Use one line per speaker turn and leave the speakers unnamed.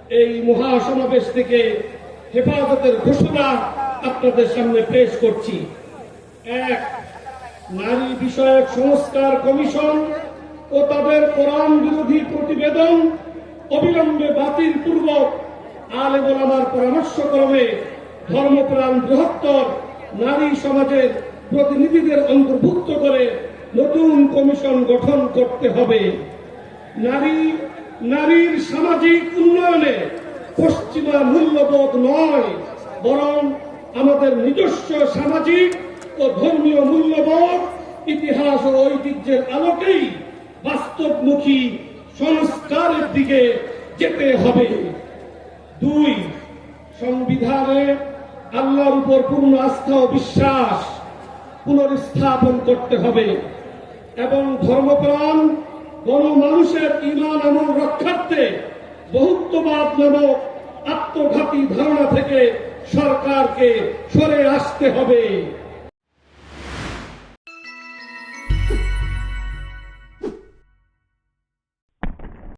এই মহাসমাবেশ থেকে হেফাজতের ঘোষণা আপনাদের সামনে পেশ করছি। এক, নারী বিষয়ক সংস্কার কমিশন ও তাদের কোরআন বিরোধী প্রতিবেদন অবিলম্বে বাতিল পূর্বক আলেম ওলামার পরামর্শক্রমে ধর্মপ্রাণ বৃহত্তর নারী সমাজের প্রতিনিধিদের অন্তর্ভুক্ত করে নতুন কমিশন গঠন করতে হবে। নারীর সামাজিক উন্নয়নে পশ্চিমা মূল্যবোধ নয়, বরং আমাদের নিজস্ব সামাজিক ও ধর্মীয় মূল্যবোধ, ইতিহাস ও ঐতিহ্যের আলোকেই বাস্তবমুখী সংস্কারের দিকে যেতে হবে। দুই, সংবিধানে আল্লাহর উপর পূর্ণ আস্থা ও বিশ্বাস পুনর্স্থাপন করতে হবে এবং ধর্মপ্রাণ গণমানুষের ঈমান আমল রক্ষার্থে বহুত্ববাদ নামক আত্মঘাতী ধারণা থেকে সরকারকে সরে আসতে হবে।